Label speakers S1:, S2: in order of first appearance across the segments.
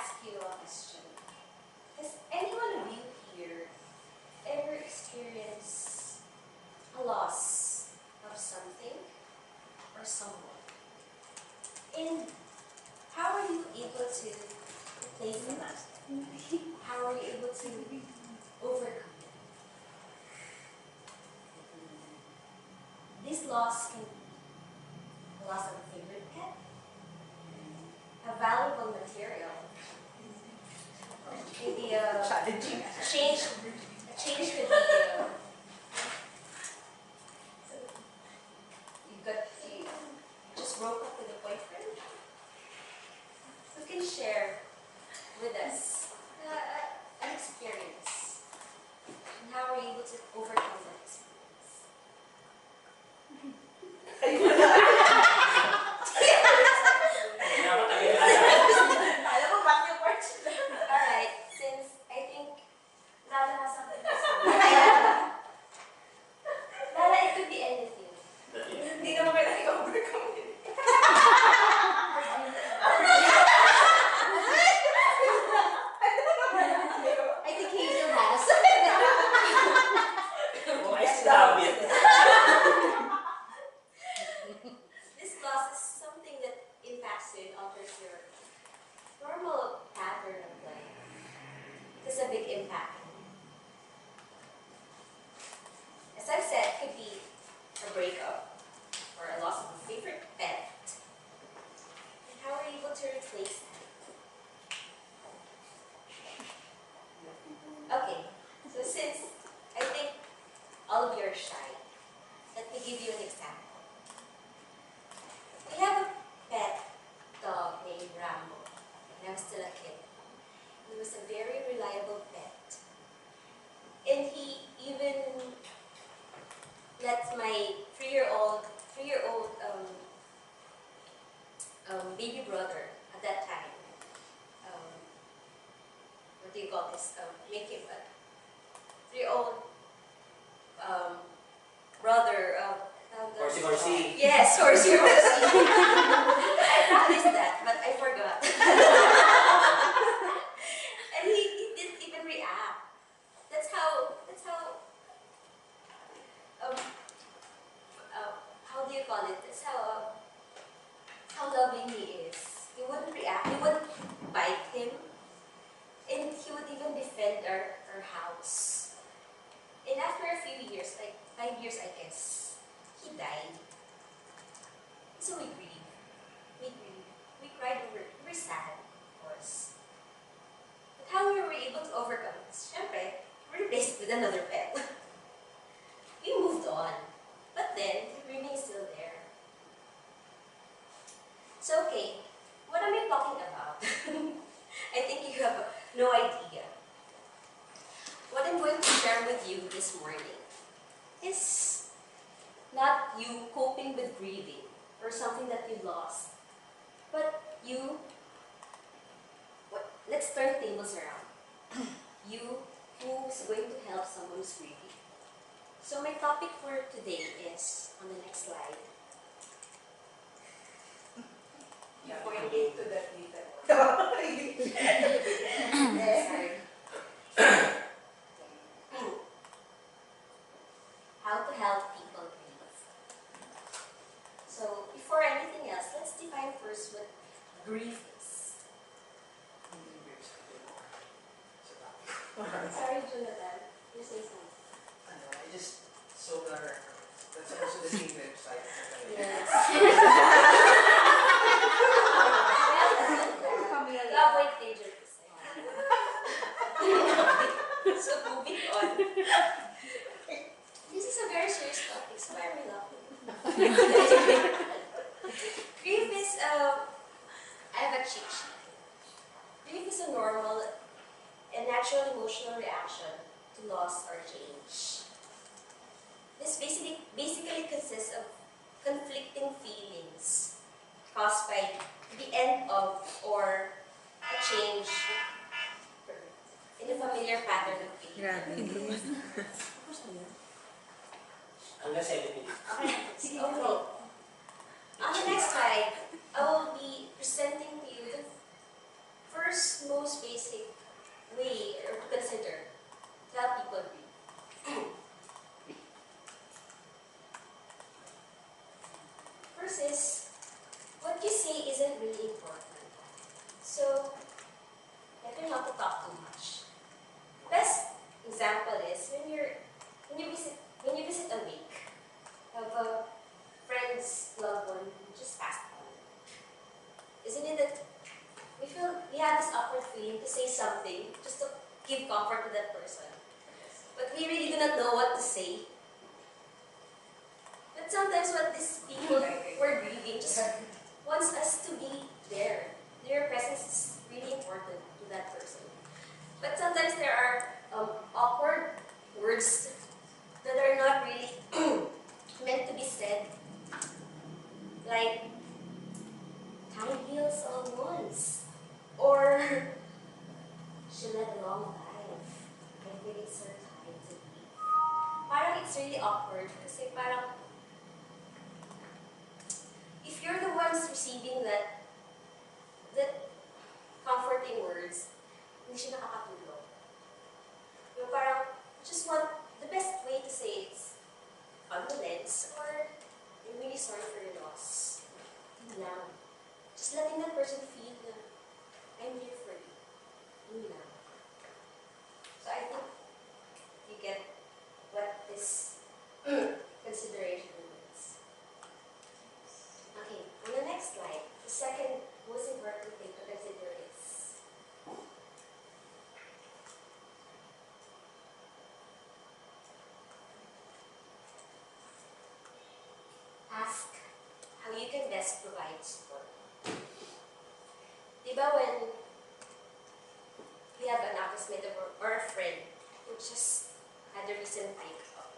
S1: ask you a question. Has any one of you here ever experienced a loss of something or someone? And how are you able to replace it? How are you able to overcome it? This loss can be the loss of a favorite pet, a valuable material, maybe a change could be you just broke up with a boyfriend. So you can share with us an experience and how are you able to overcome that experience? Alright, since I think Lala has something to say. Lala, it could be anything. Hindi naman kayo nag-overcome it. I think Hazel has.
S2: Oh, I still have it.
S1: This loss is something that impacts you and alters your normal pattern of life. It's a big impact. As I've said, it could be a breakup or a loss of a favorite pet. And how are you able to replace that? Okay, so since I think all of you are shy, let me give you an example. We have a pet dog named Rambo when I was still a kid. He was a very reliable pet. And he even let my three-year-old baby brother at that time, what do you call this? Make him a 3-year-old brother.
S2: Horsey.
S1: Yes, horsey. I promised that, but I forgot. And he didn't even react. That's how do you call it? That's how loving he is. He wouldn't react. He wouldn't bite him. And he would even defend our house. And after a few years, like 5 years I guess, he died. So we grieved. We cried over it. We were sad, of course. But how we were able to overcome it? Syempre, we replaced it with another pet. We moved on. But then, the grieving is still there. So okay, what am I talking about? I think you have no idea. What I'm going to share with you this morning is not you coping with grieving or something that you lost, but you, let's turn tables around. You who's going to help someone who's grieving. So my topic for today is on the next slide.
S3: Pointing to the detail.
S1: Sorry. How to help people grieve. So before anything else, let's define first what grief is. Sorry, Jonathan. You say something.
S3: I just saw the reference. That's also the same website.
S1: Yes. Avoid plagiarism. So moving on. This is a very serious topic, so why are we laughing? Grief is I have a cheat sheet. Grief is a normal and natural emotional reaction to loss or change. This basically consists of conflicting feelings caused by the end of or a change in a familiar pattern of behavior.
S2: Hanggang 7 minutes.
S1: Okay. On the next slide, I will be presenting to you the first most have this awkward feeling to say something just to give comfort to that person. But we really do not know what to say. But sometimes what these people were grieving just wants us to be there. Their presence is really important to that person. But sometimes there are awkward words that are not really meant to be said. Like, time heals all wounds. Or, she led a long life. I think it's her time to leave. Parang it's really awkward kasi parang if you're the ones receiving that comforting words, hindi siya nakakatulog. Yung parang, just want, the best way to say it's condolence or I'm really sorry for your loss. Yun lang. Just letting that person feel na I'm here for you. Yun lang. So I think you get what this consideration means. Okay, on the next slide, the second most important thing to consider is ask how you can best provide support. Diba when we have an office mate or a friend who just had a recent breakup,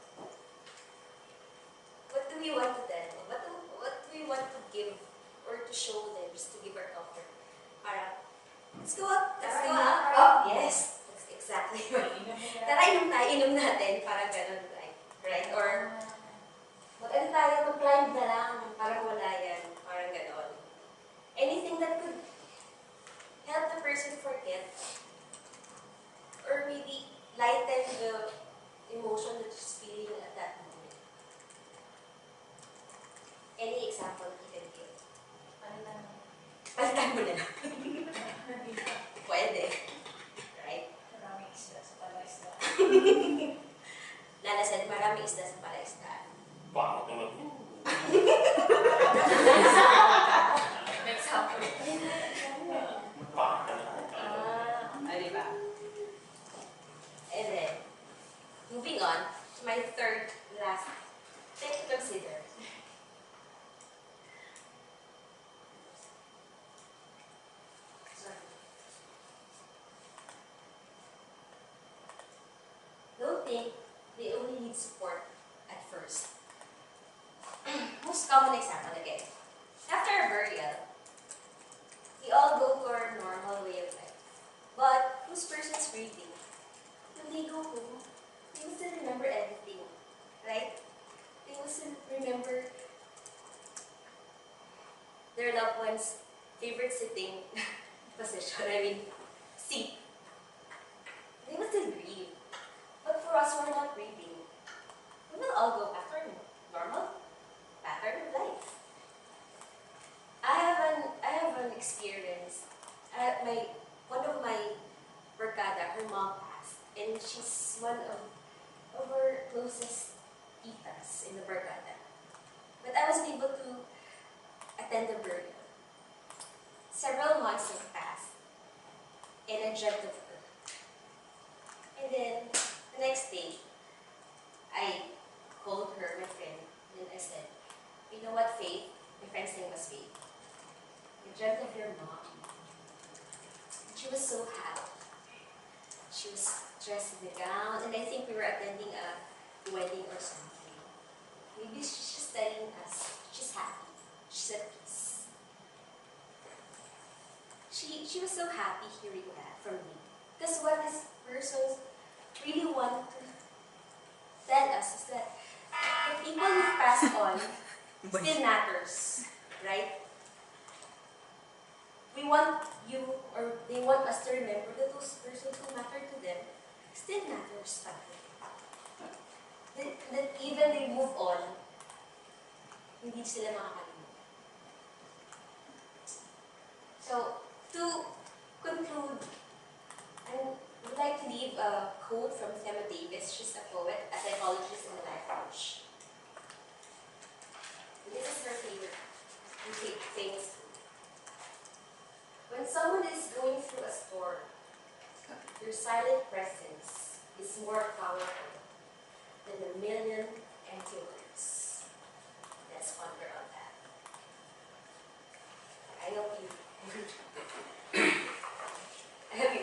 S1: what do we want to tell them? What do we want to give or to show them just to give our comfort? Para, let's go up, let's go up. Yes, that's exactly right. Tara, inom natin, parang ganun, right? Or, mag-ano tayo, mag-climb na lang, parang wala yan, parang ganun. Anything that could help the person forget or maybe lighten the emotion that she's feeling at that moment. Any example you can give? Palitan mo na lang. Pwede. Right?
S4: Maraming isda sa palaisda.
S1: Lala said, maraming isda sa palaisda.
S2: Pangit naman.
S4: Example.
S2: Pangit naman.
S4: Ay, diba?
S1: And then, moving on to my third last thing to consider. Sorry. Don't think they only need support at first. Most common example again. After a burial, we all go to our normal way of life. But whose person's grieving? When they go home, they will still remember everything, right? They will still remember their loved one's favorite sitting position, seat. They will still grieve. But for us who are not grieving, we will all go back to our normal pattern of life. I have an experience. One of my barkada, her mom passed, and she's one of our closest titas in the barkada. But I wasn't able to attend the burial. Several months have passed, and I dreamt of her. And then the next day, I called her, my friend, and I said, "You know what, Faith?" My friend's name was Faith. I dreamt of your mom. She was so happy. She was dressed in a gown, and I think we were attending a wedding or something. Maybe she's just telling us she's happy. She's at peace. She was so happy hearing that from me. Because what this person really want to tell us is that the people who passed on still matters, right? We want you, or they want us to remember that those persons who matter to them still matters. That even they move on, hindi sila makakalimutan. So, to conclude, I would like to leave a quote from Emma Davis. She's a poet, a psychologist, and a life coach. This is her favorite, famous quote. When someone is going through a your silent presence is more powerful than a million empty words. Let's ponder on that. I hope you enjoyed. Thank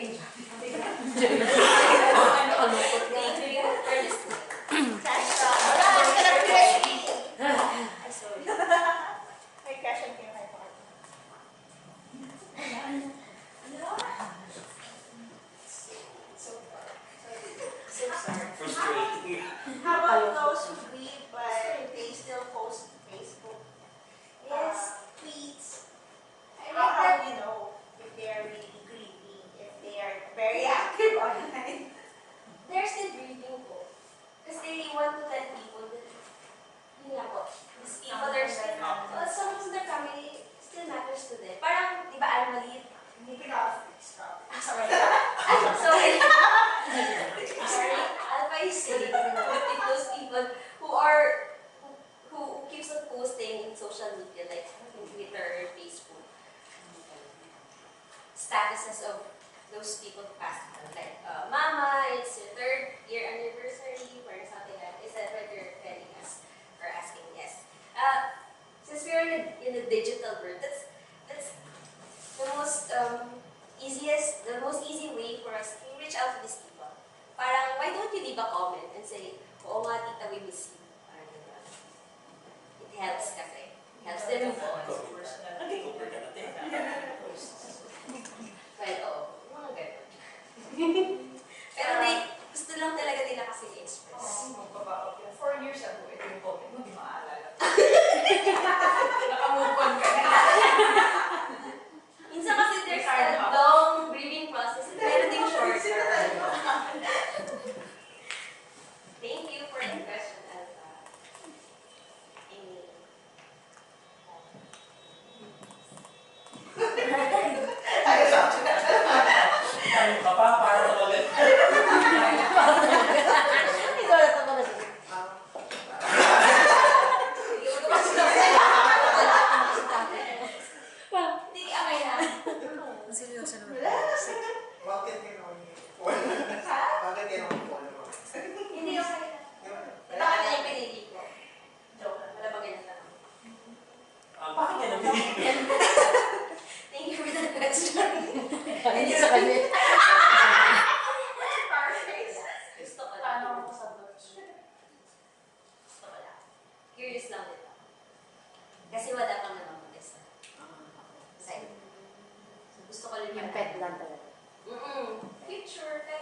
S1: you for listening. I'm sorry.
S5: May question kayo kay Paula.
S1: So sorry.
S2: Frustrating.
S5: How about those who read but they still post Facebook
S1: Yes.
S5: tweets?
S1: I
S5: How
S1: like that.
S5: do you know if they are really grieving, if they are very active online?
S1: They're still breathing po. Because they want to tell people that, yun nga po, these people are still, some of their family still matters to them. Parang, di ba, animally,
S5: Hindi pinaka-stop.
S1: sorry. I'm sorry. Sorry. I'll say with those people who keeps on posting in social media, like in Twitter or Facebook, statuses of those people who passed on. Like, Mama, it's your 3rd year anniversary, or something like that. Is that what you're telling us or asking? Yes. Since we're in a digital world, that's the most the most easy way for us to reach out to these people. Parang, why don't you leave a comment and say, oo nga tita, we miss you. Parang gano'n. It helps kasi. Helps them move on.
S2: Nag-over ka na din.
S1: Well, oo. Mga gano'n. Pero gusto lang talaga nila kasi i-express.
S4: Magpapapak yun. 4 years ago, ito yung comment mo, di maalala. Nakamove on ka na.
S1: Minsan kasi there's a long grieving process. Meron ding shorter. Thank you for the question, Alpha. Amy.
S2: Ano ka pa? Para tawagan.
S1: Hindi, okay na.
S6: Seryoso naman.
S5: Relax.
S3: Bakit ginawa niyo? Bakit ginawa niyo?
S1: Hindi, okay na. Baka na yung pinili ko. Joke lang, wala bang ganun lang.
S2: Bakit ka nabigyan?
S1: Thank you for the question.
S6: Hindi sa kanya.
S1: Gusto ko lang.
S4: Paano ako sasagot?
S1: Gusto ko lang. Curious lang din ako. Kasi wala pang naman mag-isa. Sa'yo. So, gusto ko rin
S6: Yung pet lang talaga.
S1: Future pet.